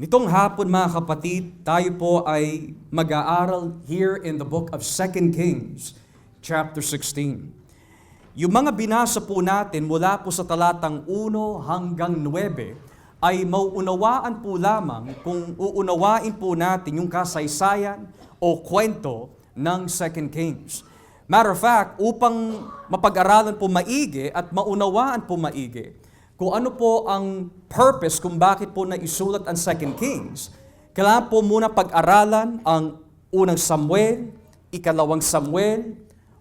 Nitong hapon mga kapatid, tayo po ay mag-aaral here in the book of 2 Kings, chapter 16. Yung mga binasa po natin mula po sa talatang 1 hanggang 9 ay mauunawaan po lamang kung uunawain po natin yung kasaysayan o kwento ng 2 Kings. Matter of fact, upang mapag-aralan po maigi at maunawaan po maigi, kung ano po ang purpose kung bakit po naisulat ang 2 Kings, kailangan po muna pag-aralan ang unang Samuel, ikalawang Samuel,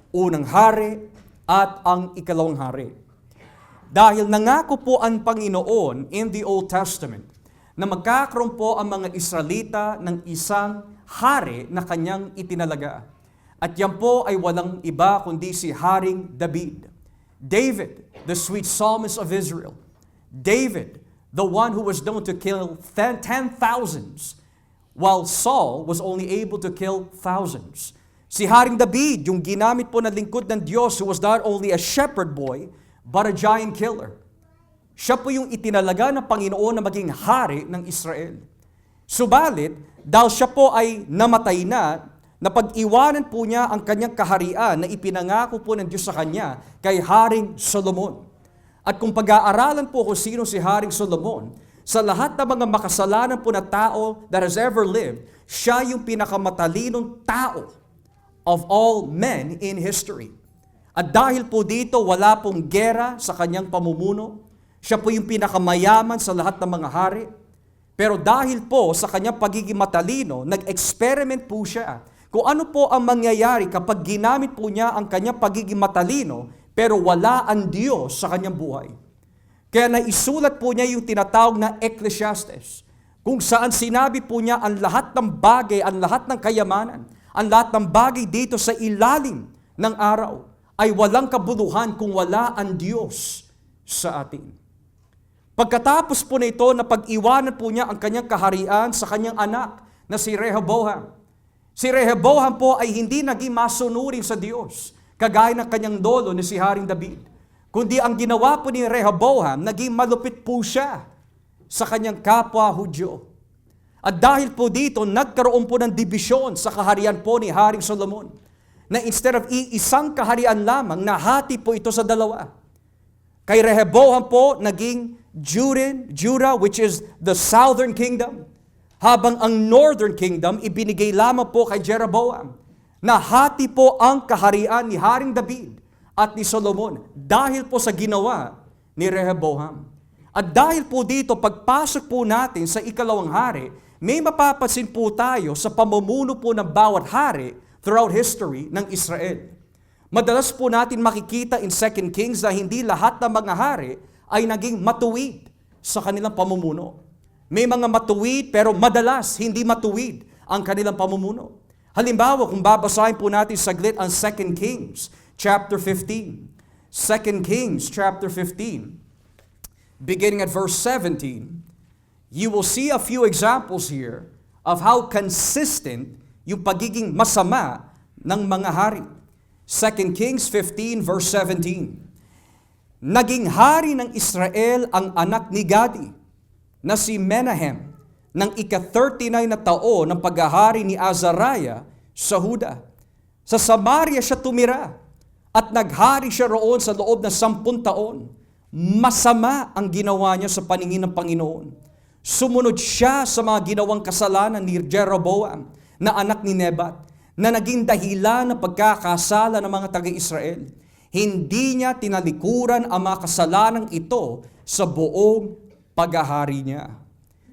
unang hari, at ang ikalawang hari. Dahil nangako po ang Panginoon in the Old Testament na magkakaroon po ang mga Israelita ng isang hari na kanyang itinalaga. At yan po ay walang iba kundi si Haring David. David, the sweet psalmist of Israel. David, the one who was known to kill 10,000s, while Saul was only able to kill thousands. Si Haring David, yung ginamit po na lingkod ng Diyos, who was not only a shepherd boy, but a giant killer. Siya po yung itinalaga ng Panginoon na maging hari ng Israel. Subalit, dahil siya po ay namatay na pag-iwanan po niya ang kanyang kaharian na ipinangako po ng Diyos sa kanya kay Haring Solomon. At kung pag-aaralan po kung sino si Haring Solomon, sa lahat ng mga makasalanan po na tao that has ever lived, siya yung pinakamatalinong tao of all men in history. At dahil po dito, wala pong gera sa kanyang pamumuno. Siya po yung pinakamayaman sa lahat ng mga hari. Pero dahil po sa kanyang pagiging matalino, nag-experiment po siya kung ano po ang mangyayari kapag ginamit po niya ang kanyang pagiging matalino pero wala ang Diyos sa kanyang buhay. Kaya naisulat po niya yung tinatawag na Ecclesiastes, kung saan sinabi po niya ang lahat ng bagay, ang lahat ng kayamanan, ang lahat ng bagay dito sa ilalim ng araw ay walang kabuluhan kung wala ang Diyos sa atin. Pagkatapos po nito na pag-iwanan po niya ang kanyang kaharian sa kanyang anak na si Rehoboam. Si Rehoboam po ay hindi naging masunurin sa Diyos, kagaya ng kanyang lolo ni si Haring David. Kundi ang ginawa po ni Rehoboam, naging malupit po siya sa kanyang kapwa Hudyo. At dahil po dito, nagkaroon po ng dibisyon sa kaharian po ni Haring Solomon, na instead of iisang kaharian lamang, nahati po ito sa dalawa. Kay Rehoboam po, naging Judah, which is the southern kingdom, habang ang northern kingdom, ibinigay lamang po kay Jeroboam. Nahati po ang kaharian ni Haring David at ni Solomon dahil po sa ginawa ni Rehoboam. At dahil po dito, pagpasok po natin sa ikalawang hari, may mapapansin po tayo sa pamumuno po ng bawat hari throughout history ng Israel. Madalas po natin makikita in 2 Kings na hindi lahat ng mga hari ay naging matuwid sa kanilang pamumuno. May mga matuwid pero madalas hindi matuwid ang kanilang pamumuno. Halimbawa, kung babasahin po natin saglit ang 2 Kings chapter 15. 2 Kings chapter 15, beginning at verse 17, you will see a few examples here of how consistent yung pagiging masama ng mga hari. 2 Kings 15 verse 17. Naging hari ng Israel ang anak ni Gadi na si Menahem ng ika-39 na taon ng paghahari ni Azariah sa Huda. Sa Samaria siya tumira at naghari siya roon sa loob ng 10 taon. Masama ang ginawa niya sa paningin ng Panginoon. Sumunod siya sa mga ginawang kasalanan ni Jeroboam na anak ni Nebat, na naging dahilan ng pagkakasala ng mga taga-Israel. Hindi niya tinalikuran ang mga kasalanang ito sa buong paghahari niya.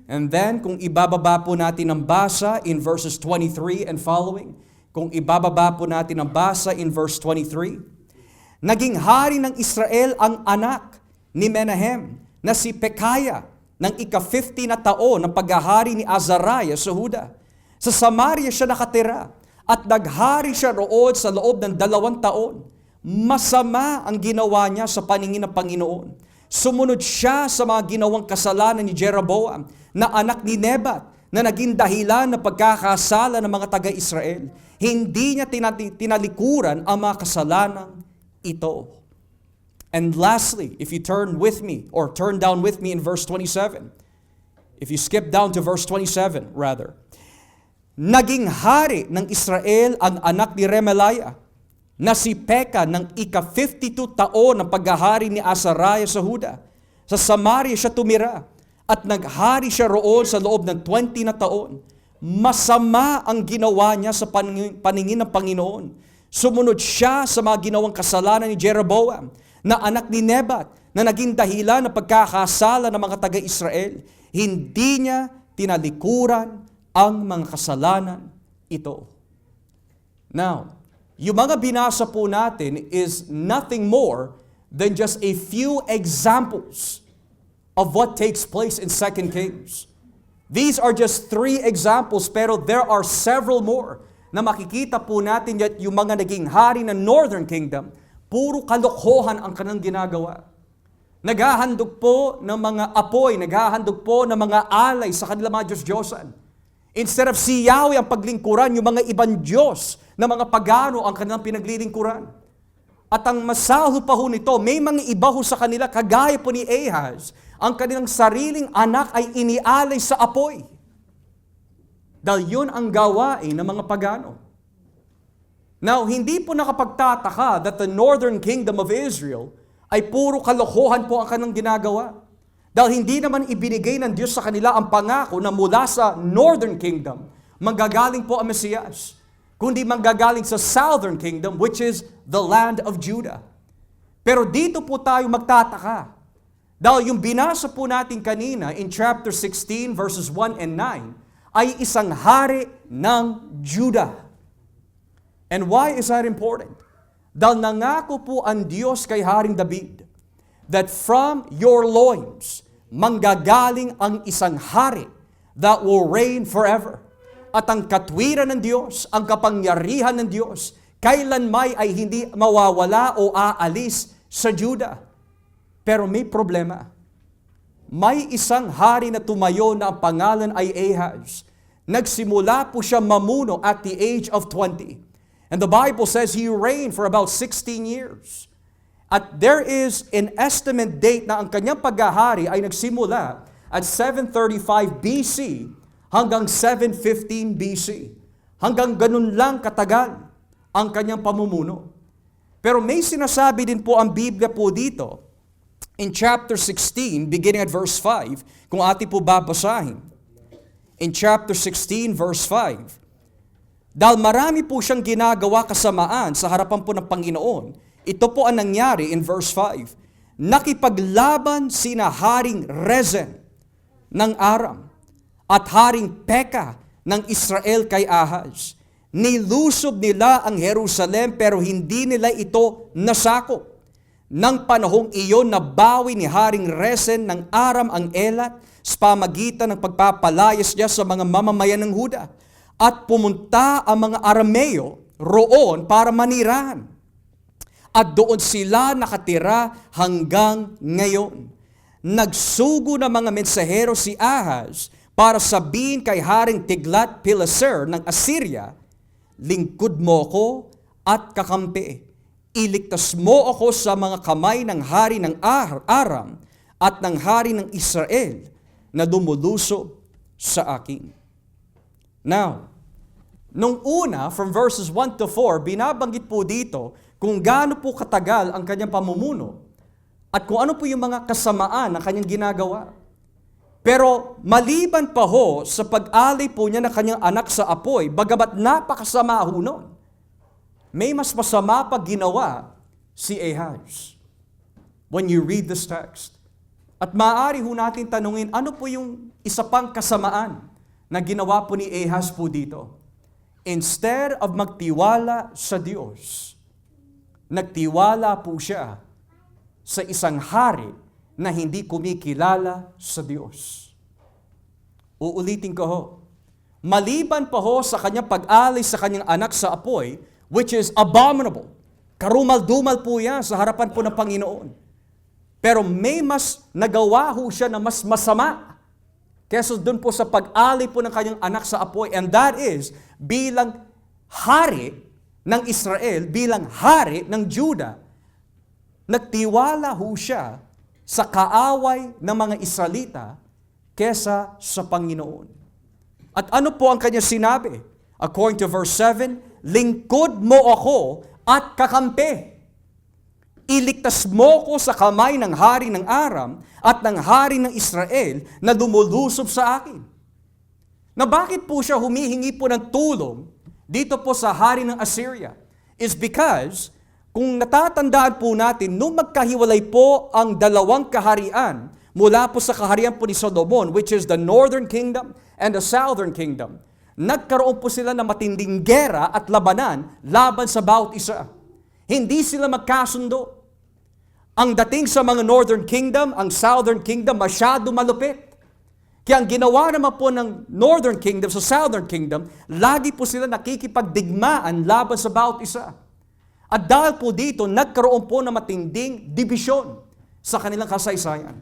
And then, kung ibababa po natin ang basa in verses 23 and following, kung ibababa po natin ang basa in verse 23, naging hari ng Israel ang anak ni Menahem na si Pekaya ng ika-50 na taon ng paghahari ni Azariah sa Huda. Sa Samaria siya nakatira at naghari siya roon sa loob ng 2 taon. Masama ang ginawa niya sa paningin ng Panginoon. Sumunod siya sa mga ginawang kasalanan ni Jeroboam na anak ni Nebat na naging dahilan ng pagkakasala ng mga taga-Israel. Hindi niya tinalikuran ang mga kasalanan ito. And lastly, if you turn with me or turn down with me in verse 27, If you skip down to verse 27, rather. Naging hari ng Israel ang anak ni Remaliah, na si Pekah ng ika-52 taon ng paghahari ni Azariah sa Huda. Sa Samaria siya tumira at naghari siya roon sa loob ng 20 na taon. Masama ang ginawa niya sa paningin ng Panginoon. Sumunod siya sa mga ginawang kasalanan ni Jeroboam, na anak ni Nebat, na naging dahilan ng pagkakasala ng mga taga-Israel. Hindi niya tinalikuran ang mga kasalanan ito. Now, yung mga binasa po natin is nothing more than just a few examples of what takes place in 2 Kings. These are just 3 examples, pero there are several more na makikita po natin at yung mga naging hari ng Northern Kingdom, puro kalokohan ang kanilang ginagawa. Naghahandog po ng mga apoy, naghahandog po ng mga alay sa kanilang mga Diyos-Diyosan. Instead of si Yahweh ang paglingkuran, yung mga ibang Diyos na mga pagano ang kanilang pinaglilingkuran. At ang masahol pa ho nito, may mga iba ho sa kanila, kagaya po ni Ahaz, ang kanilang sariling anak ay inialay sa apoy. Dahil yun ang gawain ng mga pagano. Now, hindi po nakapagtataka that the Northern Kingdom of Israel ay puro kalokohan po ang kanilang ginagawa. Dahil hindi naman ibinigay ng Diyos sa kanila ang pangako na mula sa Northern Kingdom, manggagaling po ang Mesiyas, kundi manggagaling sa Southern Kingdom, which is the land of Judah. Pero dito po tayo magtataka. Dahil yung binasa po natin kanina in chapter 16 verses 1 and 9 ay isang hari ng Judah. And why is that important? Dahil nangako po ang Diyos kay Haring David that from your loins manggagaling ang isang hari that will reign forever. At ang katwiran ng Diyos, ang kapangyarihan ng Diyos, kailanmay ay hindi mawawala o aalis sa Judah. Pero may problema. May isang hari na tumayo na ang pangalan ay Ahaz. Nagsimula po siya mamuno at the age of 20. And the Bible says he reigned for about 16 years. At there is an estimate date na ang kanyang paghahari ay nagsimula at 735 BC hanggang 715 BC. Hanggang ganun lang katagal ang kanyang pamumuno. Pero may sinasabi din po ang Biblia po dito in chapter 16, beginning at verse 5, kung ating po babasahin. In chapter 16, verse 5, dahil marami po siyang ginagawa kasamaan sa harapan po ng Panginoon, ito po ang nangyari in verse 5. Nakipaglaban sina Haring Rezin ng Aram at Haring Pekah ng Israel kay Ahaz. Nilusob nila ang Jerusalem pero hindi nila ito nasakop. Nang panahong iyon, nabawi ni Haring Rezin ng Aram ang Elat sa pamagitan ng pagpapalayas niya sa mga mamamayan ng Huda. At pumunta ang mga Arameo roon para manirahan. At doon sila nakatira hanggang ngayon. Nagsugo ng mga mensahero si Ahaz para sabihin kay Haring Tiglat-Pileser ng Assyria, lingkod mo ko at kakampi. Iligtas mo ako sa mga kamay ng hari ng Aram at ng hari ng Israel na dumuluso sa akin. Now, nung una, from verses 1 to 4, binabanggit po dito kung gaano po katagal ang kanyang pamumuno at kung ano po yung mga kasamaan na kanyang ginagawa. Pero maliban pa ho sa pag-alay po niya ng kanyang anak sa apoy, bagamat napakasama ho nun, may mas masama pa ginawa si Ahaz. When you read this text. At maaari ho natin tanungin, ano po yung isa pang kasamaan na ginawa po ni Ahaz po dito? Instead of magtiwala sa Diyos, nagtiwala po siya sa isang hari na hindi kumikilala sa Diyos. Uulitin ko ho. Maliban pa ho sa kanyang pag-alay sa kanyang anak sa apoy, which is abominable. Karumal-dumal po yan sa harapan po ng Panginoon. Pero may mas nagawa ho siya na mas masama kesa doon po sa pag-alay po ng kanyang anak sa apoy. And that is, bilang hari ng Israel, bilang hari ng Judah, nagtiwala ho siya sa kaaway ng mga Israelita kesa sa Panginoon. At ano po ang kanya sinabi? According to verse 7, lingkod mo ako at kakampi. Iligtas mo ko sa kamay ng hari ng Aram at ng hari ng Israel na lumulusob sa akin. Na bakit po siya humihingi po ng tulong dito po sa hari ng Assyria? Is because, kung natatandaan po natin, nung magkahiwalay po ang dalawang kaharian mula po sa kaharian po ni Solomon, which is the northern kingdom and the southern kingdom, nagkaroon po sila ng matinding gera at labanan laban sa bawat isa. Hindi sila magkasundo. Ang dating sa mga northern kingdom, ang southern kingdom, masyado malupit. Kaya ang ginawa naman po ng northern kingdom sa southern kingdom, lagi po sila nakikipagdigmaan laban sa bawat isa. At dahil po dito, nagkaroon po ng matinding dibisyon sa kanilang kasaysayan.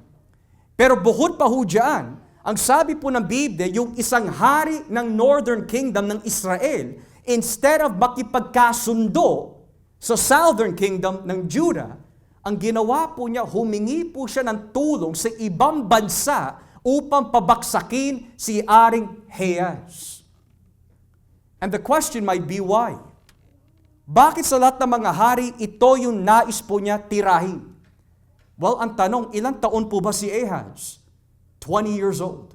Pero bukod pa ho dyan, ang sabi po ng Biblia, yung isang hari ng northern kingdom ng Israel, instead of makipagkasundo sa southern kingdom ng Judah, ang ginawa po niya, humingi po siya ng tulong sa ibang bansa upang pabaksakin si Aring Ahaz. And the question might be why? Bakit sa lahat ng mga hari, ito yung nais po niya tirahin? Well, ang tanong, ilang taon po ba si Ahaz? 20 years old.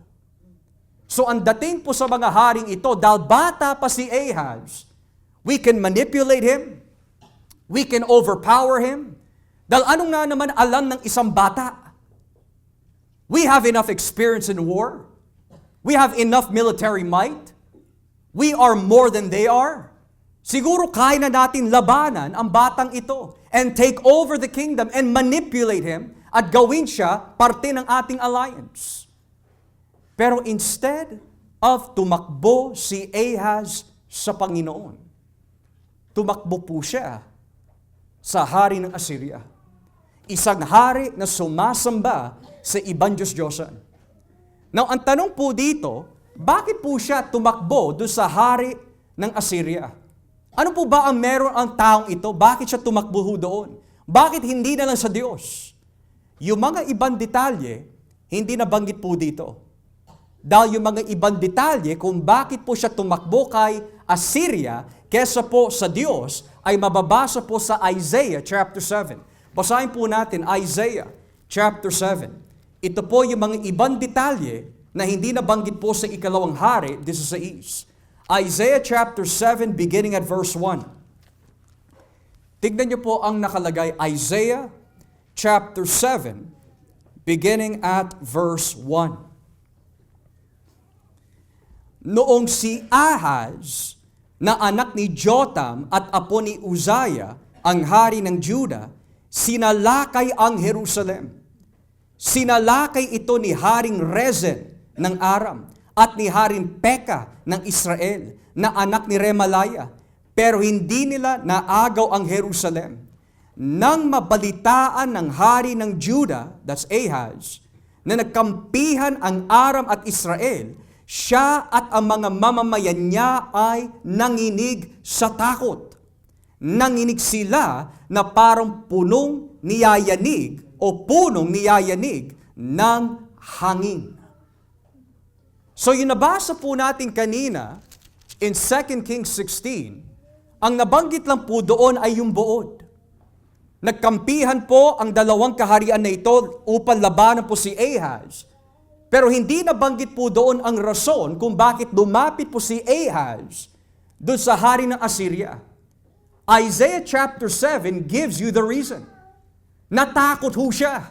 So ang dating po sa mga haring ito, dahil bata pa si Ahaz, we can manipulate him, we can overpower him, dahil ano nga naman alam ng isang bata? We have enough experience in war. We have enough military might. We are more than they are. Siguro kaya na natin labanan ang batang ito and take over the kingdom and manipulate him at gawin siya parte ng ating alliance. Pero instead of tumakbo si Ahaz sa Panginoon, tumakbo po siya sa hari ng Assyria. Isang hari na sumasamba sa ibang Diyos-Diyosan. Now, ang tanong po dito, bakit po siya tumakbo doon sa hari ng Assyria? Ano po ba ang meron ang taong ito? Bakit siya tumakbo doon? Bakit hindi na lang sa Diyos? Yung mga ibang detalye, hindi nabanggit po dito. Dahil yung mga ibang detalye kung bakit po siya tumakbo kay Assyria kesa po sa Diyos ay mababasa po sa Isaiah chapter 7. Basahin po natin Isaiah chapter 7. Ito po yung mga ibang detalye na hindi nabanggit po sa ikalawang hari, 16. Isaiah chapter 7 beginning at verse 1. Tignan niyo po ang nakalagay, Isaiah chapter 7 beginning at verse 1. Noong si Ahaz na anak ni Jotham at apo ni Uzziah, ang hari ng Judah, sinalakay ang Jerusalem. Sinalakay ito ni Haring Rezin ng Aram at ni Haring Pekah ng Israel na anak ni Remalaya. Pero hindi nila naagaw ang Jerusalem. Nang mabalitaan ng hari ng Judah, that's Ahaz, na nagkampihan ang Aram at Israel, siya at ang mga mamamayan niya ay nanginig sa takot. Nanginig sila na parang punong niyayanig o punong niyayanig ng hangin. So yung nabasa po natin kanina in 2 Kings 16, ang nabanggit lang po doon ay yung buod. Nagkampihan po ang dalawang kaharian na ito upang labanan po si Ahaz. Pero hindi nabanggit po doon ang rason kung bakit lumapit po si Ahaz doon sa hari ng Assyria. Isaiah chapter 7 gives you the reason. Natakot ho siya.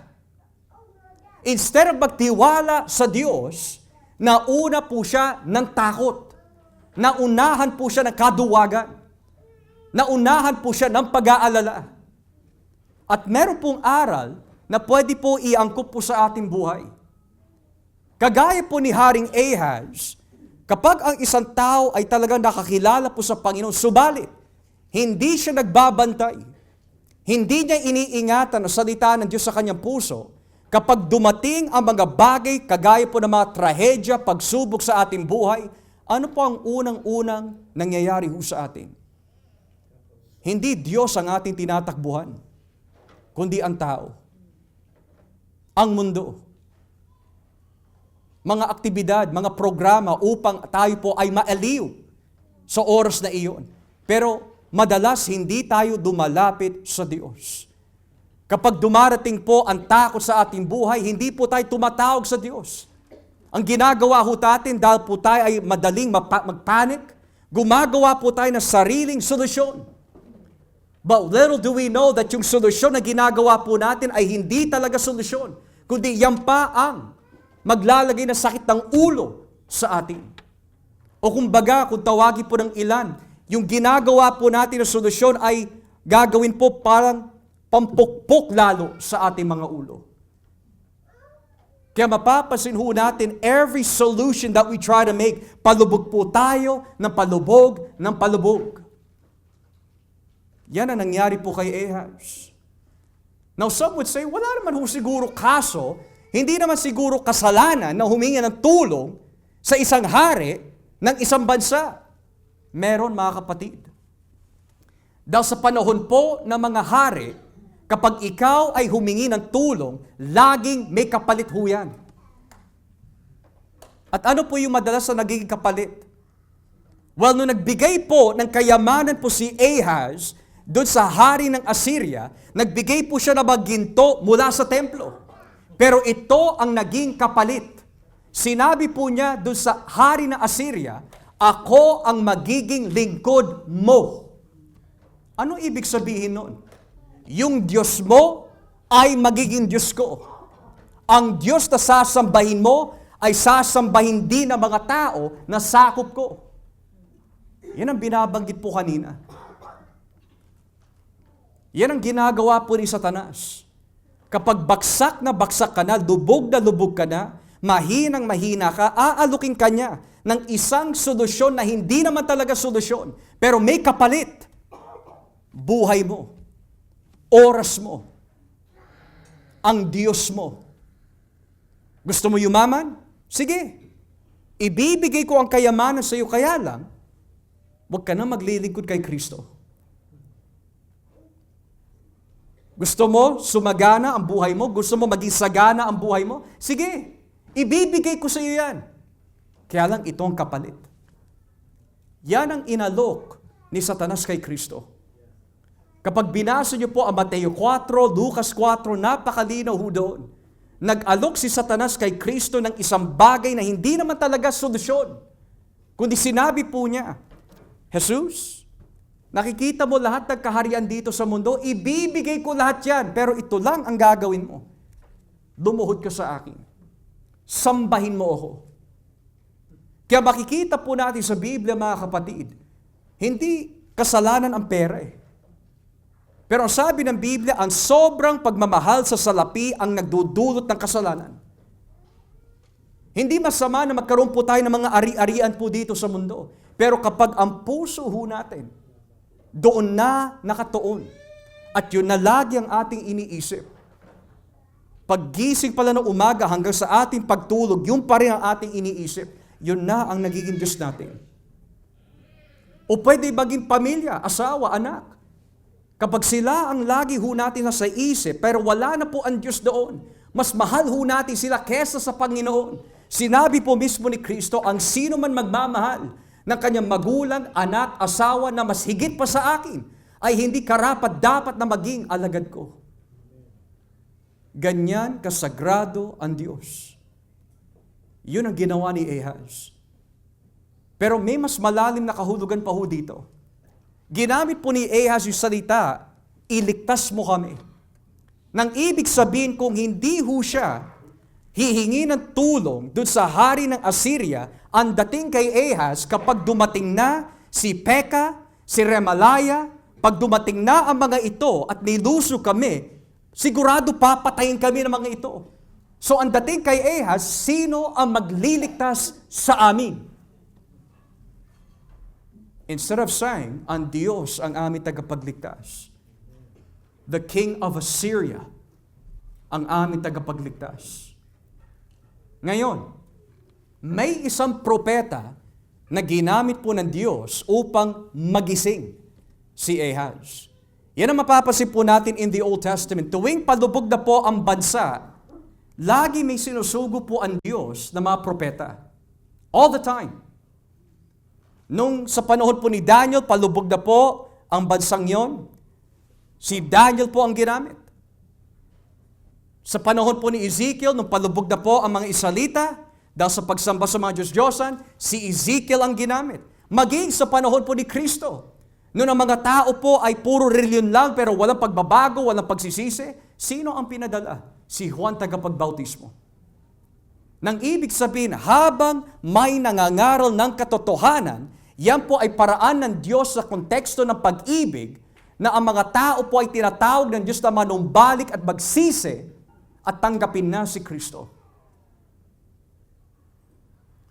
Instead of magtiwala sa Diyos, nauna po siya ng takot. Naunahan po siya ng kaduwagan. Naunahan po siya ng pag-aalala. At meron pong aral na pwede po iangkop po sa ating buhay. Kagaya po ni Haring Ahaz, kapag ang isang tao ay talagang nakakilala po sa Panginoon, subalit, hindi siya nagbabantay, hindi niya iniingatan ang salita ng Diyos sa kanyang puso, kapag dumating ang mga bagay, kagaya po ng mga trahedya, pagsubok sa ating buhay, ano po ang unang-unang nangyayari ho sa atin? Hindi Diyos ang ating tinatakbuhan, kundi ang tao, ang mundo. mga aktibidad, mga programa upang tayo po ay maaliw sa oras na iyon. Pero madalas hindi tayo dumalapit sa Diyos. Kapag dumarating po ang takot sa ating buhay, hindi po tayo tumatawag sa Diyos. Ang ginagawa ho natin dahil po tayo ay madaling magpanik, gumagawa po tayo ng sariling solusyon. But little do we know that yung solusyon na ginagawa po natin ay hindi talaga solusyon, kundi yan pa ang maglalagay ng sakit ng ulo sa atin. O kumbaga, kung tawagin po ng ilan, yung ginagawa po natin na solusyon ay gagawin po parang pampukpok lalo sa ating mga ulo. Kaya mapapansin ho natin, every solution that we try to make, palubog po tayo ng palubog ng palubog. Yan ang nangyari po kay Ahaz. Now some would say, wala naman ho siguro kaso, hindi naman siguro kasalanan na humingi ng tulong sa isang hari ng isang bansa. Meron mga kapatid. Dahil sa panahon po ng mga hari, kapag ikaw ay humingi ng tulong, laging may kapalit ho yan. At ano po yung madalas na nagiging kapalit? Well, nung nagbigay po ng kayamanan po si Ahaz doon sa hari ng Assyria, nagbigay po siya ng ginto mula sa templo. Pero ito ang naging kapalit. Sinabi po niya doon sa hari ng Assyria, ako ang magiging lingkod mo. Ano ibig sabihin nun? Yung Diyos mo ay magiging Diyos ko. Ang Diyos na sasambahin mo ay sasambahin din ng mga tao na sakop ko. Yan ang binabanggit po kanina. Yan ang ginagawa po ni Satanas. Kapag baksak ka na, lubog ka na, mahinang mahina ka, aalukin ka niya ng isang solusyon na hindi naman talaga solusyon, pero may kapalit. Buhay mo. Oras mo, ang Diyos mo. Gusto mo yumaman? Sige. Ibibigay ko ang kayamanan sa iyo, kaya lang, huwag ka na maglilingkod kay Kristo. Gusto mo sumagana ang buhay mo? Gusto mo maging sagana ang buhay mo? Sige. Ibibigay ko sa iyo yan. Kaya lang ito ang kapalit. Yan ang inalok ni Satanas kay Kristo. Kapag binasa niyo po ang Mateo 4, Lucas 4, napakalinaw ho doon. Nag-alok si Satanas kay Kristo ng isang bagay na hindi naman talaga solusyon. Kundi sinabi po niya, Jesus, nakikita mo lahat ng kaharian dito sa mundo, ibibigay ko lahat yan, pero ito lang ang gagawin mo. Lumuhod ka sa akin. Sambahin mo ako. Kaya makikita po natin sa Biblia, mga kapatid, hindi kasalanan ang pera eh. Pero ang sabi ng Biblia, ang sobrang pagmamahal sa salapi ang nagdudulot ng kasalanan. Hindi masama na magkaroon po tayo ng mga ari-arian po dito sa mundo. Pero kapag ang puso ho natin, doon na nakatuon. At yun na lagi ang ating iniisip. Paggising pala ng umaga hanggang sa ating pagtulog, yun pa rin ang ating iniisip. Yun na ang nagiging Diyos natin. O pwede maging pamilya, asawa, anak. Kapag sila ang lagi ho natin sa isip, pero wala na po ang Diyos doon, mas mahal ho natin sila kesa sa Panginoon. Sinabi po mismo ni Kristo, ang sino man magmamahal ng kanyang magulang, anak, asawa na mas higit pa sa akin, ay hindi karapat dapat na maging alagad ko. Ganyan kasagrado ang Diyos. Yun ang ginawa ni Ahaz. Pero may mas malalim na kahulugan pa ho dito. Ginamit po ni Ahaz yung salita, iligtas mo kami. Nang ibig sabihin kung hindi ho siya hihingi ng tulong dun sa hari ng Assyria, ang dating kay Ahaz kapag dumating na si Pekah, si Remalaya, pag dumating na ang mga ito at niluso kami, sigurado papatayin kami ng mga ito. So ang dating kay Ahaz, sino ang magliligtas sa amin? Instead of saying, ang Diyos ang aming tagapagligtas, the king of Assyria ang aming tagapagligtas. Ngayon, may isang propeta na ginamit po ng Diyos upang magising si Ahaz. Yan ang mapapansin po natin in the Old Testament. Tuwing palubog na po ang bansa, lagi may sinusugo po ang Diyos na mga propeta. All the time. Nung sa panahon po ni Daniel, palubog na po ang bansang yon, si Daniel po ang ginamit. Sa panahon po ni Ezekiel, nung palubog na po ang mga Israelita, dahil sa pagsamba sa mga Diyos-Diyosan, si Ezekiel ang ginamit. Maging sa panahon po ni Kristo, noon ang mga tao po ay puro reliyon lang pero walang pagbabago, walang pagsisisi, sino ang pinadala? Si Juan Tagapagbautismo. Nang ibig sabihin, habang may nangangaral ng katotohanan, yan po ay paraan ng Diyos sa konteksto ng pag-ibig na ang mga tao po ay tinatawag ng Diyos na manumbalik at magsisi at tanggapin na si Kristo.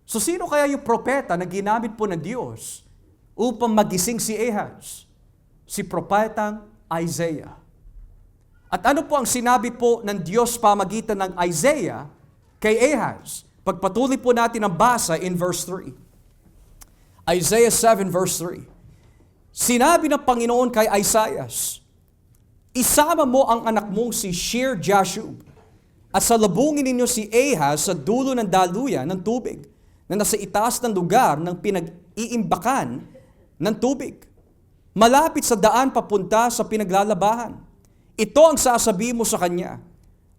So sino kaya yung propeta na ginamit po ng Diyos upang magising si Ahaz? Si propetang Isaiah. At ano po ang sinabi po ng Diyos pamagitan ng Isaiah kay Ahaz? Pagpatuloy po natin ang basa in verse 3. Isaiah 7 verse 3. Sinabi ng Panginoon kay Isaiah, isama mo ang anak mong si Shear-Jashub at salubungin ninyo si Ahaz sa dulo ng daluyan ng tubig na nasa itaas ng lugar ng pinag-iimbakan ng tubig, malapit sa daan papunta sa pinaglalabahan. Ito ang sasabihin mo sa kanya,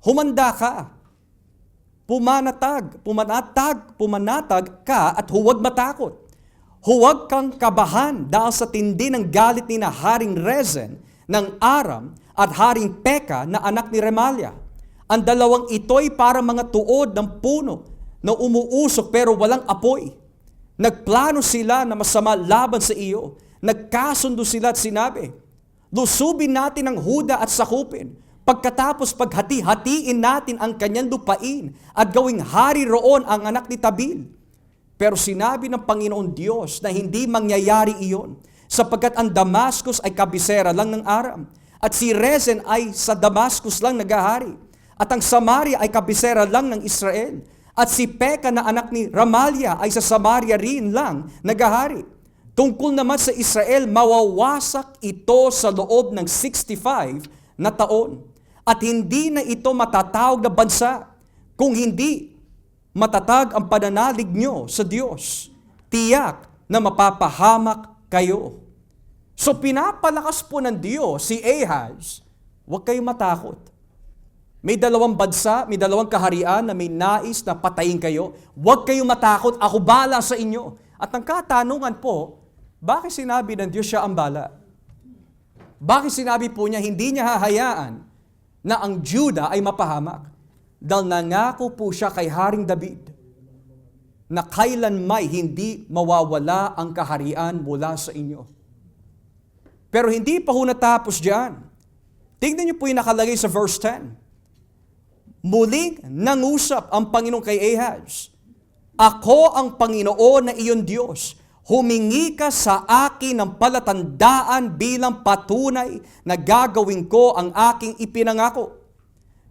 humanda ka, pumanatag ka at huwag matakot. Huwag kang kabahan dahil sa tindi ng galit ni na Haring Rezin ng Aram at Haring Peka na anak ni Remalia. Ang dalawang ito'y para mga tuod ng puno na umuusok pero walang apoy. Nagplano sila na masama laban sa iyo. Nagkasundo sila at sinabi, lusubin natin ang Huda at sakupin. Pagkatapos paghati-hatiin natin ang kanyang lupain at gawing hari roon ang anak ni Tabil. Pero sinabi ng Panginoon Diyos na hindi mangyayari iyon, sapagkat ang Damascus ay kabisera lang ng Aram, at si Rezin ay sa Damascus lang nagahari, at ang Samaria ay kabisera lang ng Israel, at si Peka na anak ni Ramalia ay sa Samaria rin lang nagahari. Tungkol naman sa Israel, mawawasak ito sa loob ng 65 na taon, at hindi na ito matatawag na bansa, kung hindi matatag ang pananalig nyo sa Diyos, tiyak na mapapahamak kayo. So pinapalakas po ng Diyos si Ahaz, huwag kayong matakot. May dalawang bansa, may dalawang kaharian na may nais na patayin kayo. Huwag kayong matakot, ako bala sa inyo. At ang katanungan po, bakit sinabi ng Diyos siya ang bala? Bakit sinabi po niya hindi niya hahayaan na ang Juda ay mapahamak? Dahil nangako po siya kay Haring David na kailanmay hindi mawawala ang kaharian mula sa inyo. Pero hindi pa ho natapos diyan. Tingnan niyo po yung nakalagay sa verse 10. Muling nangusap ang Panginoon kay Ahaz, ako ang Panginoon na iyon Diyos. Humingi ka sa akin ng palatandaan bilang patunay na gagawin ko ang aking ipinangako.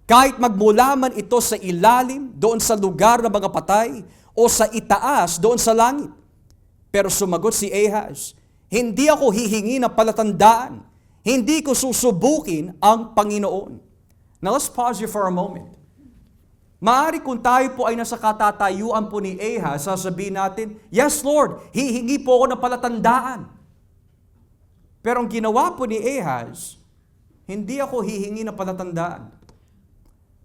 Kahit magmula man ito sa ilalim, doon sa lugar ng mga patay, o sa itaas, doon sa langit. Pero sumagot si Ahaz, hindi ako hihingi ng palatandaan. Hindi ko susubukin ang Panginoon. Now let's pause you for a moment. Maari kung tayo po ay nasa katatayuan po ni Ahaz, sasabihin natin, yes Lord, hihingi po ako ng palatandaan. Pero ang ginawa po ni Ahaz, hindi ako hihingi ng palatandaan.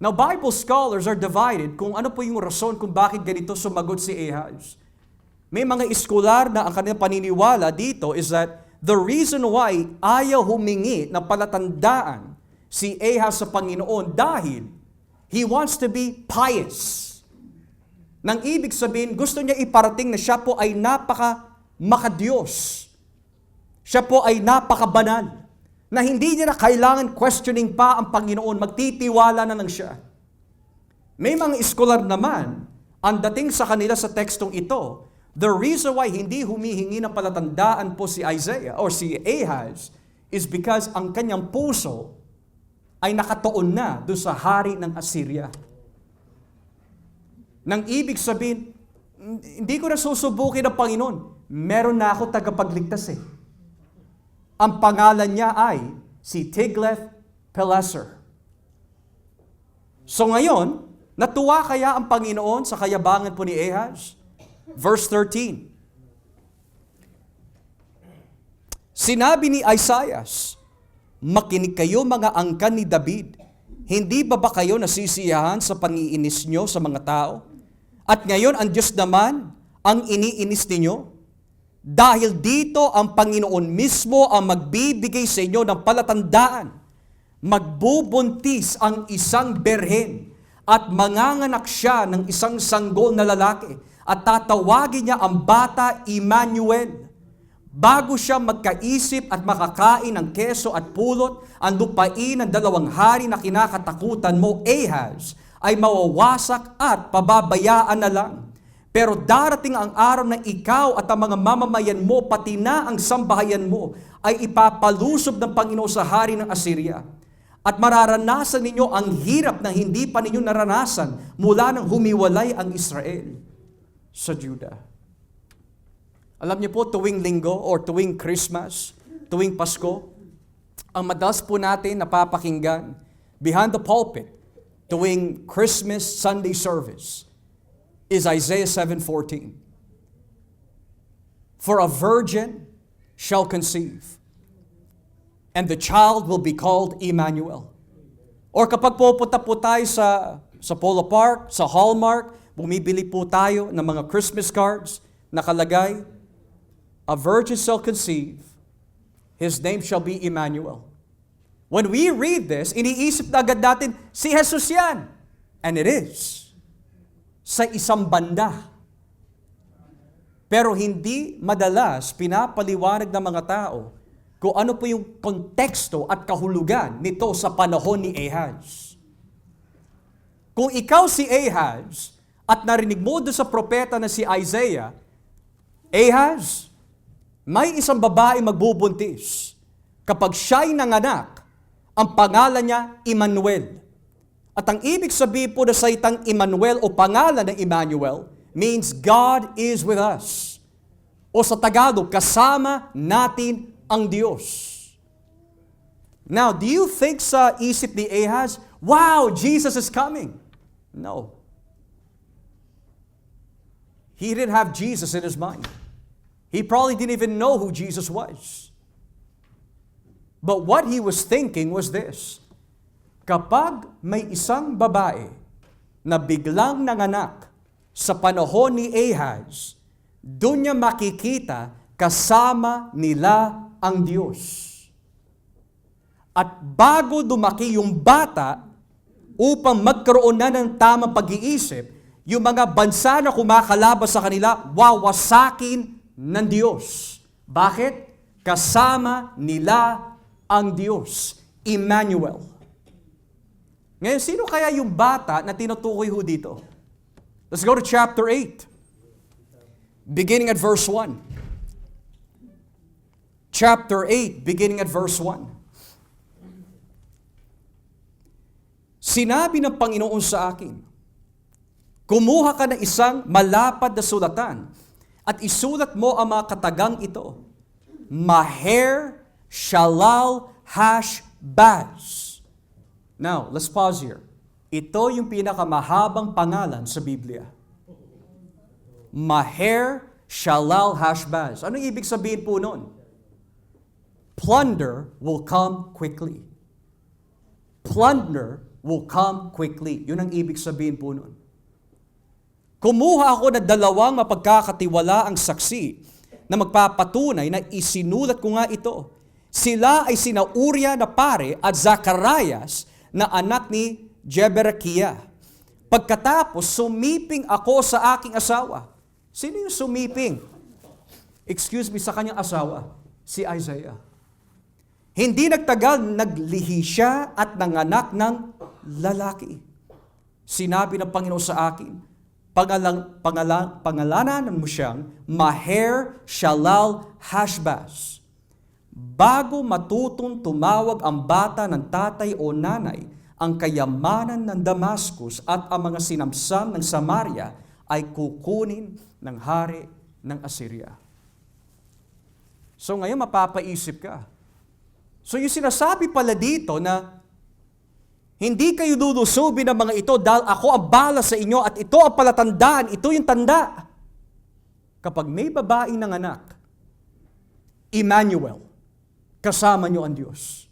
Now Bible scholars are divided kung ano po yung rason kung bakit ganito sumagot si Ahaz. May mga iskolar na ang kanilang paniniwala dito is that the reason why ayaw humingi ng palatandaan si Ahaz sa Panginoon dahil he wants to be pious. Nang ibig sabihin, gusto niya iparating na siya po ay makadiyos. Siya po ay napakabanal. Na hindi niya na kailangan questioning pa ang Panginoon, magtitiwala na lang siya. May mga iskolar naman, ang dating sa kanila sa tekstong ito, the reason why hindi humihingi ng palatandaan po si Isaiah or si Ahaz is because ang kanyang puso ay nakatuon na doon sa hari ng Assyria. Nang ibig sabihin, hindi ko na susubukin ng Panginoon. Meron na ako tagapagligtas eh. Ang pangalan niya ay si Tiglath-Pileser. So ngayon, Natuwa kaya ang Panginoon sa kayabangan po ni Ahaz? Verse 13. Sinabi ni Isaias, makinig kayo mga angkan ni David. Hindi ba kayo nasisiyahan sa pangiinis nyo sa mga tao? At ngayon ang Diyos naman ang iniinis ninyo? Dahil dito ang Panginoon mismo ang magbibigay sa inyo ng palatandaan. Magbubuntis ang isang berhen at manganganak siya ng isang sanggol na lalaki at tatawagin niya ang bata Emmanuel. Bago siya magkaisip at makakain ng keso at pulot, ang lupain ng 2 hari na kinakatakutan mo, Ahaz, ay mawawasak at pababayaan na lang. Pero darating ang araw na ikaw at ang mga mamamayan mo, pati na ang sambahayan mo, ay ipapalusob ng Panginoon sa hari ng Assyria. At mararanasan ninyo ang hirap na hindi pa ninyo naranasan mula nang humiwalay ang Israel sa Judah. Alam niyo po, tuwing linggo or tuwing Christmas, tuwing Pasko, ang madalas po natin napapakinggan behind the pulpit tuwing Christmas Sunday service is Isaiah 7:14. For a virgin shall conceive, and the child will be called Emmanuel. Or kapag pupunta po tayo sa Polo Park, sa Hallmark, bumibili po tayo ng mga Christmas cards, nakalagay, a virgin shall conceive, his name shall be Emmanuel. When we read this, iniisip na agad natin, si Jesus yan. And it is. Sa isang banda. Pero hindi madalas pinapaliwanag ng mga tao kung ano po yung konteksto at kahulugan nito sa panahon ni Ahaz. Kung ikaw si Ahaz at narinig mo doon sa propeta na si Isaiah, Ahaz, may isang babae magbubuntis. Kapag siya'y nanganak, ang pangalan niya Emmanuel. At ang ibig sabihin po na salitang Emmanuel o pangalan ng Emmanuel means God is with us. O sa Tagalog, kasama natin ang Diyos. Now, do you think sa isip ni Ahaz, wow, Jesus is coming? No. He didn't have Jesus in his mind. He probably didn't even know who Jesus was. But what he was thinking was this: kapag may isang babae na biglang nanganak sa panahon ni Ahaz, doon niya makikita kasama nila ang Diyos. At bago dumaki yung bata, upang magkaroon na ng tamang pag-iisip, yung mga bansa na kumakalabas sa kanila, wawasakin ng Diyos. Bakit? Kasama nila ang Diyos. Emmanuel. Ngayon, sino kaya yung bata na tinutukoy ho dito? Let's go to chapter 8. Beginning at verse 1. Chapter 8, beginning at verse 1. Sinabi ng Panginoon sa akin, kumuha ka ng isang malapad na sulatan at isulat mo ang mga katagang ito. Maher Shalal Hashbaz. Now, let's pause here. Ito yung pinakamahabang pangalan sa Biblia. Maher Shalal Hashbaz. Anong ibig sabihin po nun? Plunder will come quickly. Plunder will come quickly. Yun ang ibig sabihin po nun. Kumuha ako ng 2 mapagkakatiwalaang saksi na magpapatunay na isinulat ko nga ito. Sila ay sina Uriah na pare at Zacarias na anak ni Jeberekiah. Pagkatapos, sumiping ako sa aking asawa. Sino yung sumiping? Excuse me, sa kanyang asawa, si Isaiah. Hindi nagtagal, naglihi siya at nanganak ng lalaki. Sinabi ng Panginoon sa akin, pangalanan mo siyang Maher Shalal Hashbaz. Bago matutong tumawag ang bata ng tatay o nanay, ang kayamanan ng Damascus at ang mga sinamsam ng Samaria ay kukunin ng hari ng Assyria. So ngayon mapapaisip ka. So yung sinasabi pala dito na Hindi kayo lulusobin ng mga ito dahil ako ang bala sa inyo at ito ang palatandaan, ito yung tanda. Kapag may babaeng nanganak, Emmanuel, kasama niyo ang Diyos.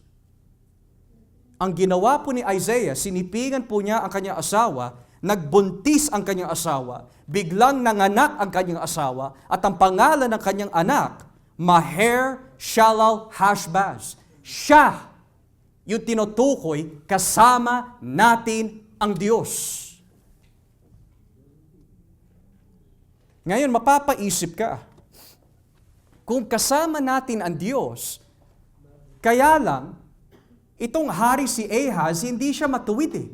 Ang ginawa po ni Isaiah, sinipingan po niya ang kanyang asawa, nagbuntis ang kanyang asawa, biglang nanganak ang kanyang asawa, at ang pangalan ng kanyang anak, Maher Shalal Hashbaz. Siya yung tinutukoy, kasama natin ang Diyos. Ngayon, mapapaisip ka, kung kasama natin ang Diyos, kaya lang, itong hari si Ahaz, hindi siya matuwid eh.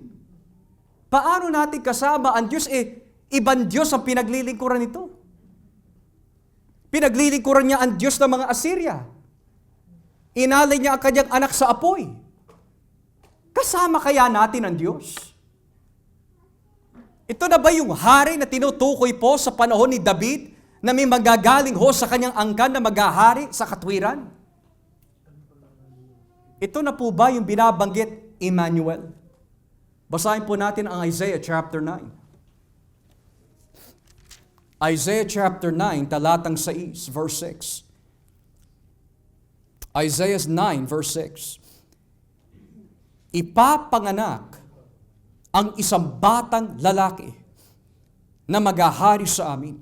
Paano natin kasama ang Diyos? Ibang Diyos ang pinaglilingkuran nito. Pinaglilingkuran niya ang Diyos ng mga Assyria. Inalay niya ang kanyang anak sa apoy. Kasama kaya natin ang Diyos? Ito na ba yung hari na tinutukoy po sa panahon ni David na may magagaling ho sa kanyang angkan na maghahari sa katwiran? Ito na po ba yung binabanggit Emmanuel? Basahin po natin ang Isaiah chapter 9. Isaiah chapter 9, talatang 6, verse 6. Isaiah 9, verse 6. Ipapanganak ang isang batang lalaki na maghahari sa amin.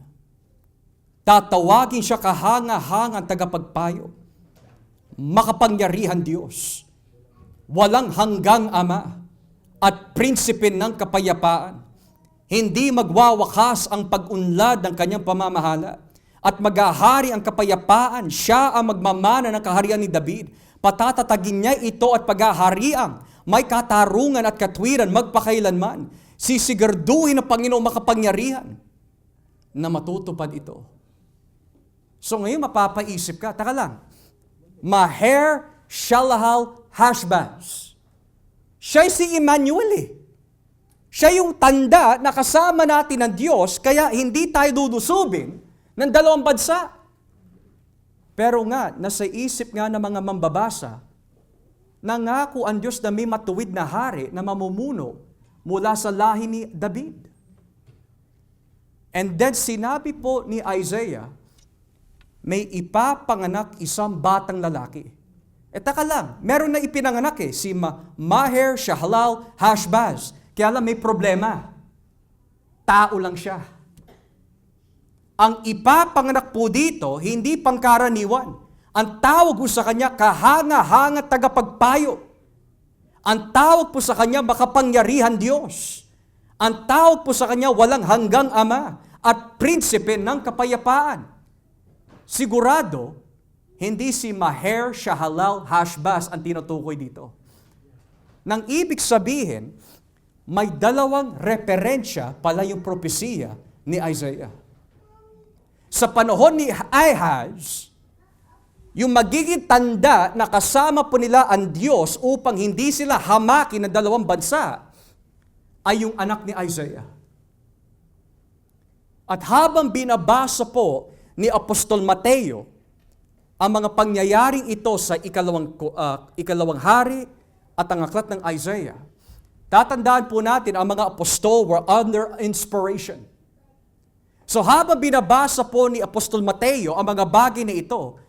Tatawagin siya kahanga-hangang tagapagpayo, makapangyarihan Diyos, walang hanggang Ama, at prinsipe ng kapayapaan. Hindi magwawakas ang pag-unlad ng kanyang pamamahala, at maghahari ang kapayapaan. Siya ang magmamana ng kaharian ni David. Patatatagin niya ito at paghahariang may katarungan at katwiran magpakailanman. Sisigurduhin ng Panginoong makapangyarihan na matutupad ito. So ngayon mapapaisip ka, taka lang, Maher Shalal Hashbaz. Siya si Emmanuel eh. Siya yung tanda na kasama natin ng Diyos, kaya hindi tayo dudusubin ng dalawang bansa. Pero nga, nasa isip nga ng mga mambabasa, nangako ang Diyos na may matuwid na hari na mamumuno mula sa lahi ni David. And then sinabi po ni Isaiah, may ipapanganak isang batang lalaki. Taka lang, meron na ipinanganak si Maher Shalal Hashbaz. Kaya lang may problema. Tao lang siya. Ang ipapanganak po dito, hindi pangkaraniwan. Ang tawag po sa kanya, kahanga-hanga tagapagpayo. Ang tawag po sa kanya, makapangyarihan Diyos. Ang tawag po sa kanya, walang hanggang Ama at prinsipe ng kapayapaan. Sigurado, hindi si Maher Shalal Hashbaz ang tinutukoy dito. Nang ibig sabihin, may dalawang referensya pala yung propesiya ni Isaiah. Sa panahon ni Ahaz, yung magiging tanda na kasama po nila ang Diyos upang hindi sila hamakin ng dalawang bansa ay yung anak ni Isaiah. At habang binabasa po ni Apostol Mateo ang mga pangyayaring ito sa ikalawang hari at ang aklat ng Isaiah, tatandaan po natin ang mga apostol were under inspiration. So habang binabasa po ni Apostol Mateo ang mga bagay na ito,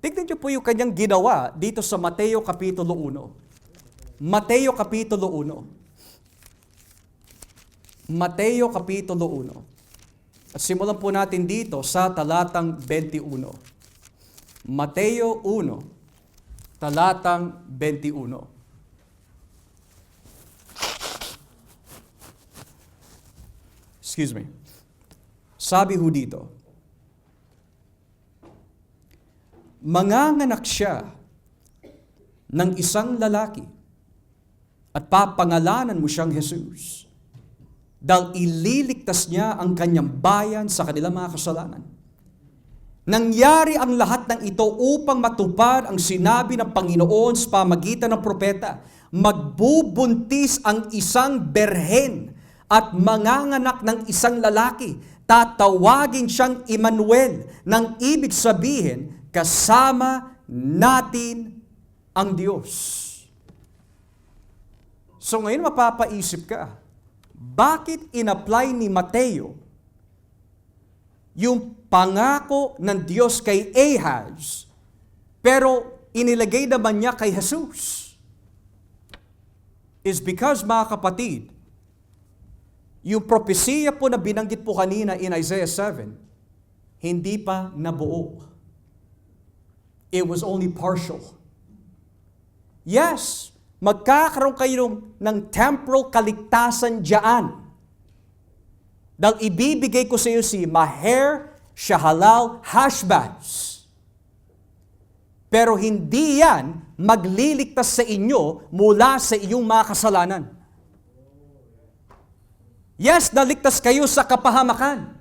tignan niyo po yung kanyang ginawa dito sa Mateo Kapitulo 1. Mateo Kapitulo 1. Mateo Kapitulo 1. At simulan po natin dito sa talatang 21. Mateo 1, talatang 21. Excuse me. Sabi ho dito, manganganak siya ng isang lalaki at papangalanan mo siyang Jesus dahil ililigtas niya ang kanyang bayan sa kanilang mga kasalanan. Nangyari ang lahat ng ito upang matupad ang sinabi ng Panginoon sa pamagitan ng propeta. Magbubuntis ang isang berhen at manganganak ng isang lalaki. Tatawagin siyang Emmanuel, nang ibig sabihin, kasama natin ang Diyos. So ngayon mapapaisip ka, bakit in-apply ni Mateo yung pangako ng Diyos kay Ahaz, pero inilagay naman niya kay Jesus? Is because, mga kapatid, yung propesiya po na binanggit po kanina in Isaiah 7, hindi pa nabuo. It was only partial. Yes, magkakaroon kayo ng temporal kaligtasan diyan. Dahil ibibigay ko sa iyo si Maher Shahalal Hashbaz. Pero hindi yan magliligtas sa inyo mula sa iyong mga kasalanan. Yes, naligtas kayo sa kapahamakan.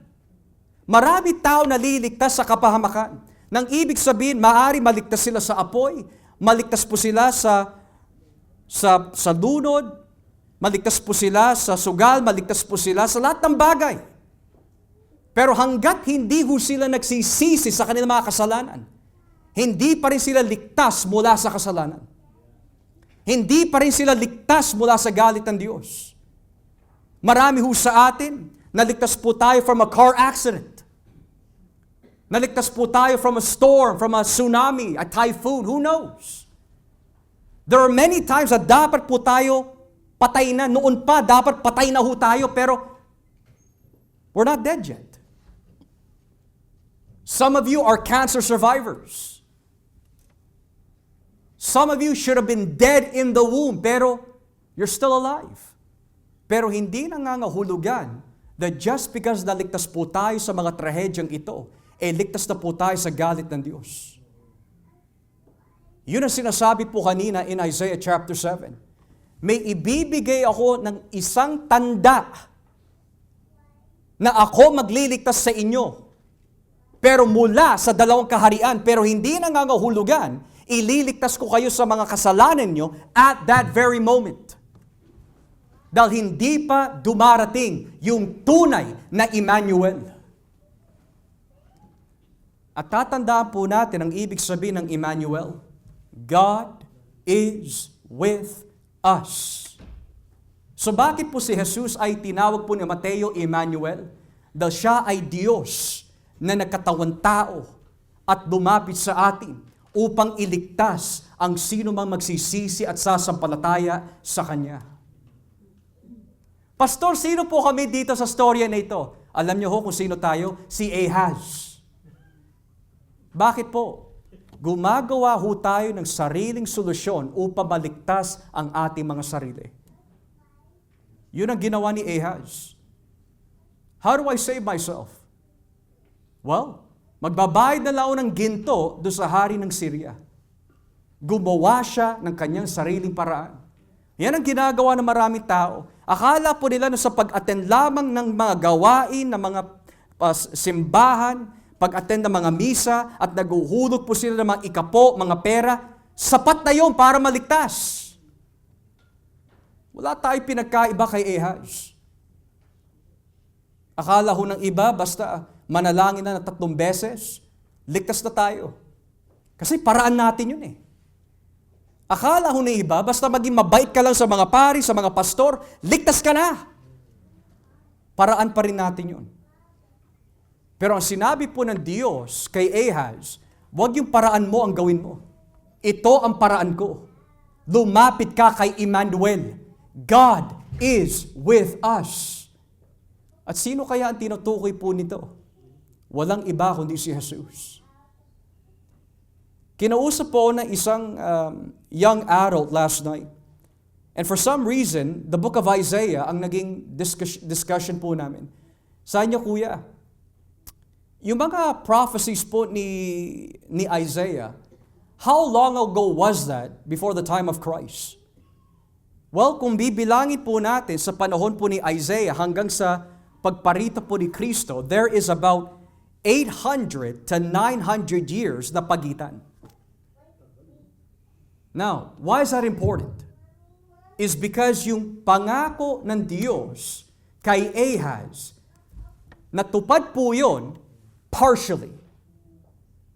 Marami tao naliligtas sa kapahamakan. Nang ibig sabihin, maaari maligtas sila sa apoy, maligtas po sila sa lunod, maligtas po sila sa sugal, maligtas po sila sa lahat ng bagay. Pero hanggat hindi ho sila nagsisisi sa kanilang mga kasalanan, hindi pa rin sila ligtas mula sa kasalanan. Hindi pa rin sila ligtas mula sa galit ng Diyos. Marami ho sa atin, naligtas po tayo from a car accident. Naligtas po tayo from a storm, from a tsunami, a typhoon, who knows? There are many times na dapat po tayo patay na. Noon pa, dapat patay na ho tayo, pero we're not dead yet. Some of you are cancer survivors. Some of you should have been dead in the womb, pero you're still alive. Pero hindi nangangahulugan that just because naligtas po tayo sa mga trahedyang ito, ligtas na po tayo sa galit ng Diyos. Yun ang sinasabi po kanina in Isaiah chapter 7. May ibibigay ako ng isang tanda na ako magliligtas sa inyo. Pero mula sa dalawang kaharian, pero hindi nangangahulugan, ililigtas ko kayo sa mga kasalanan nyo at that very moment. Dahil hindi pa dumarating yung tunay na Emmanuel. At tatandaan po natin ang ibig sabihin ng Emmanuel. God is with us. So bakit po si Jesus ay tinawag po ni Mateo Emmanuel? Dahil siya ay Diyos na nagkatawang tao at lumapit sa atin upang iligtas ang sino mang magsisisi at sasampalataya sa Kanya. Pastor, sino po kami dito sa storya na ito? Alam niyo ho kung sino tayo? Si Ahaz. Bakit po? Gumagawa ho tayo ng sariling solusyon upang maligtas ang ating mga sarili. Yun ang ginawa ni Ahaz. How do I save myself? Well, magbabayad na lang ng ginto doon sa hari ng Syria. Gumawa siya ng kanyang sariling paraan. Yan ang ginagawa ng maraming tao. Akala po nila na sa pag-attend lamang ng mga gawain, ng mga simbahan, pag-attend ng mga misa, at naguhulog po sila ng mga ikapo, mga pera, sapat na yun para maligtas. Wala tayong pinagkaiba kay Ahaz. Akala ho ng iba, basta manalangin na 3 beses, ligtas na tayo. Kasi paraan natin yun eh. Akala ho ng iba, basta maging mabait ka lang sa mga pari, sa mga pastor, ligtas ka na. Paraan pa rin natin yun. Pero ang sinabi po ng Diyos kay Ahaz, huwag yung paraan mo ang gawin mo. Ito ang paraan ko. Lumapit ka kay Emmanuel. God is with us. At sino kaya ang tinutukoy po nito? Walang iba kundi si Jesus. Kinausap po ng isang young adult last night. And for some reason, the book of Isaiah ang naging discussion po namin. Sabi niya, kuya, yung mga prophecies po ni Isaiah, how long ago was that before the time of Christ? Well, kung bibilangin po natin sa panahon po ni Isaiah hanggang sa pagparito po ni Kristo, there is about 800 to 900 years na pagitan. Now, why is that important? Is because yung pangako ng Diyos kay Ahaz, natupad po yun partially.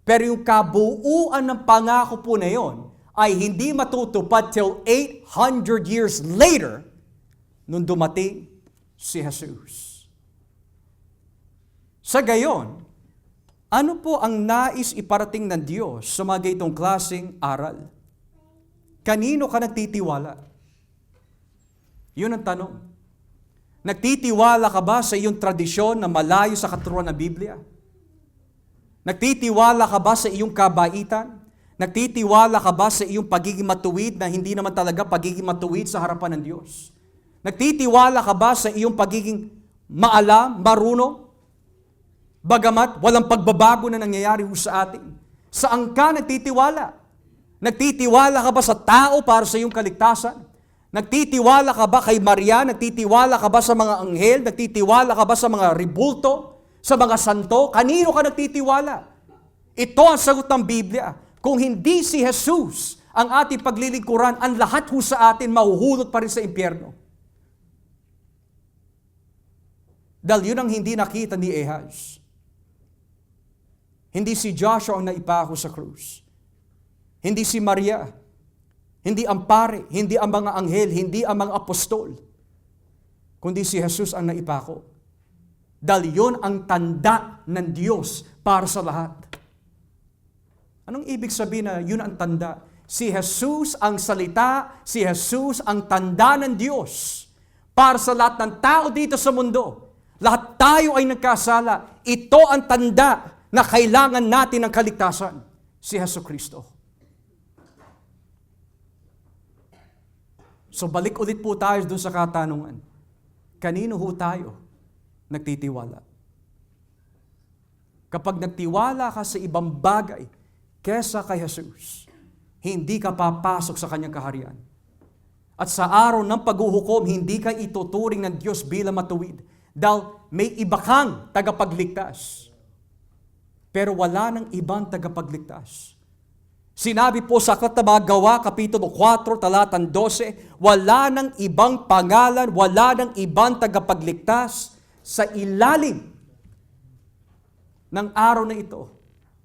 Pero yung kabuuan ng pangako po na yun ay hindi matutupad till 800 years later nung dumating si Jesus. Sa gayon, ano po ang nais iparating ng Diyos sa mga ganitong klaseng aral? Kanino ka nagtitiwala? Yun ang tanong. Nagtitiwala ka ba sa iyong tradisyon na malayo sa katuruan ng Biblia? Nagtitiwala ka ba sa iyong kabaitan? Nagtitiwala ka ba sa iyong pagiging matuwid na hindi naman talaga pagiging matuwid sa harapan ng Diyos? Nagtitiwala ka ba sa iyong pagiging maalam, marunong? Bagamat walang pagbabago na nangyayari sa atin. Saan ka nagtitiwala? Nagtitiwala ka ba sa tao para sa iyong kaligtasan? Nagtitiwala ka ba kay Maria? Nagtitiwala ka ba sa mga anghel? Nagtitiwala ka ba sa mga ribulto? Sa mga santo? Kanino ka nagtitiwala? Ito ang sagot ng Biblia. Kung hindi si Jesus ang ating paglilingkuran, ang lahat ho sa atin mahuhulot pa rin sa impyerno. Dahil yun ang hindi nakita ni Ahaz. Hindi si Joshua ang naipako sa krus. Hindi si Maria. Hindi ang pare. Hindi ang mga anghel. Hindi ang mga apostol. Kundi si Jesus ang naipako. Dahil yun ang tanda ng Diyos para sa lahat. Anong ibig sabihin na yun ang tanda? Si Jesus ang salita. Si Jesus ang tanda ng Diyos para sa lahat ng tao dito sa mundo. Lahat tayo ay nagkasala. Ito ang tanda na kailangan natin ng kaligtasan. Si Jesucristo. So balik ulit po tayo doon sa katanungan. Kanino ho tayo nagtitiwala? Kapag nagtiwala ka sa ibang bagay kesa kay Jesus, hindi ka papasok sa kanyang kaharian. At sa araw ng paghuhukom, hindi ka ituturing ng Diyos bilang matuwid. Dahil may iba kang tagapagligtas. Pero wala nang ibang tagapagligtas. Sinabi po sa Aklat ng mga Gawa, Kapitulo 4, talatang 12, wala nang ibang pangalan, wala nang ibang tagapagligtas sa ilalim ng araw na ito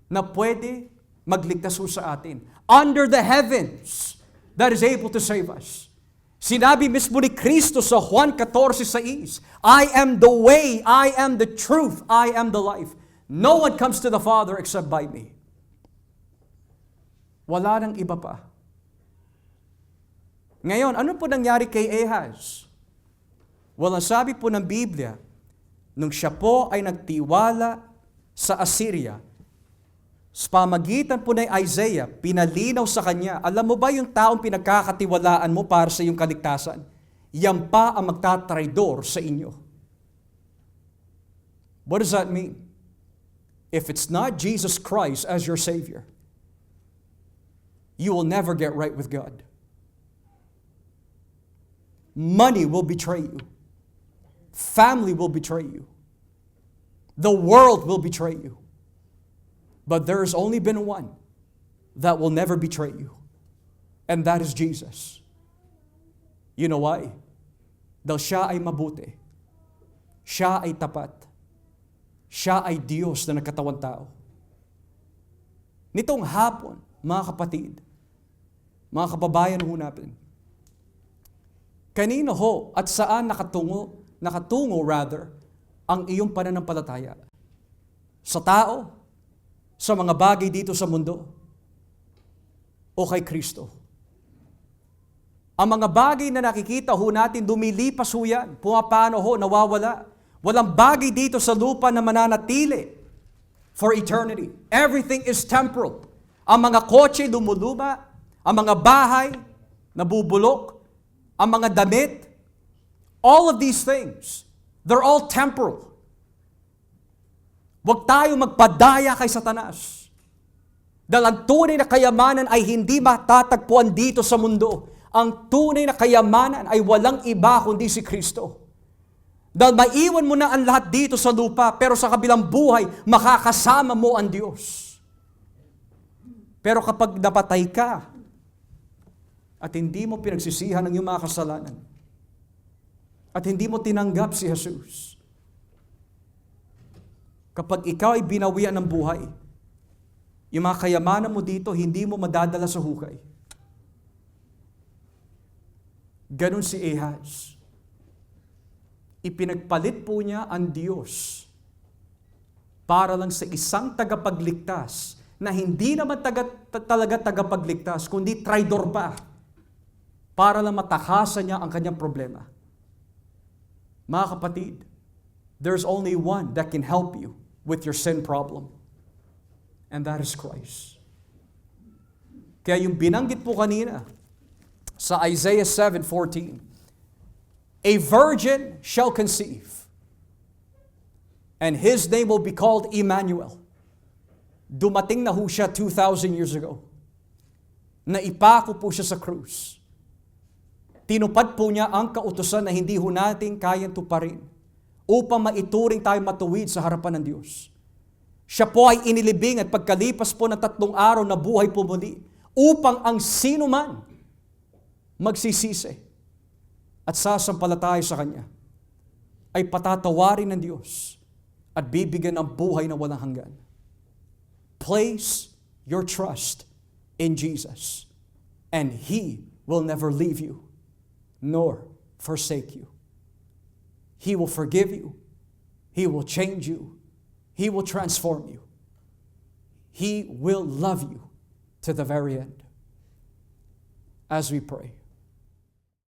na pwede magligtas po sa atin. Under the heavens that is able to save us. Sinabi mismo ni Kristo sa Juan 14:6, I am the way, I am the truth, I am the life. No one comes to the Father except by me. Wala nang iba pa. Ngayon, ano po nangyari kay Ahaz? Well, ang sabi po ng Biblia, nung siya po ay nagtiwala sa Assyria, sa pamagitan po ng Isaiah, pinalinaw sa kanya, alam mo ba yung taong pinagkakatiwalaan mo para sa iyong kaligtasan? Yan pa ang magtatraidor sa inyo. What does that mean? If it's not Jesus Christ as your Savior, you will never get right with God. Money will betray you. Family will betray you. The world will betray you. But there has only been one that will never betray you. And that is Jesus. You know why? Dahil siya ay mabuti. Siya ay tapat. Siya ay Diyos na nagkatawang tao. Nitong hapon, mga kapatid, mga kababayan ho natin, kanino ho at saan nakatungo ang iyong pananampalataya? Sa tao? Sa mga bagay dito sa mundo? O kay Kristo? Ang mga bagay na nakikita ho natin, lumilipas ho yan. Pumapano ho, nawawala. Walang bagay dito sa lupa na mananatili for eternity. Everything is temporal. Ang mga kotse lumuluma, ang mga bahay nabubulok, ang mga damit, all of these things, they're all temporal. Huwag tayo magpadaya kay Satanas. Dahil ang tunay na kayamanan ay hindi matatagpuan dito sa mundo. Ang tunay na kayamanan ay walang iba kundi si Kristo. Dahil maiwan mo na ang lahat dito sa lupa, pero sa kabilang buhay, makakasama mo ang Diyos. Pero kapag napatay ka, at hindi mo pinagsisihan ang iyong mga kasalanan, at hindi mo tinanggap si Jesus, kapag ikaw ay binawian ng buhay, yung mga kayamanan mo dito, hindi mo madadala sa hukay. Ganon si Ahaz. Ipinagpalit po niya ang Diyos para lang sa isang tagapagligtas na hindi naman talaga tagapagligtas, kundi traidor pa, para lang matakasan niya ang kanyang problema. Mga kapatid, there's only one that can help you with your sin problem, and that is Christ. Kaya yung binanggit po kanina sa Isaiah 7:14, a virgin shall conceive, and his name will be called Emmanuel. Dumating na ho siya 2,000 years ago. Naipako po siya sa krus. Tinupad po niya ang kautusan na hindi ho natin kayang tuparin upang maituring tayo matuwid sa harapan ng Diyos. Siya po ay inilibing at pagkalipas po ng 3 araw na buhay po muli upang ang sino man magsisisi at sasampalataya sa Kanya ay patatawarin ng Diyos at bibigyan ng buhay na walang hanggan. Place your trust in Jesus, and He will never leave you nor forsake you. He will forgive you. He will change you. He will transform you. He will love you to the very end. As we pray.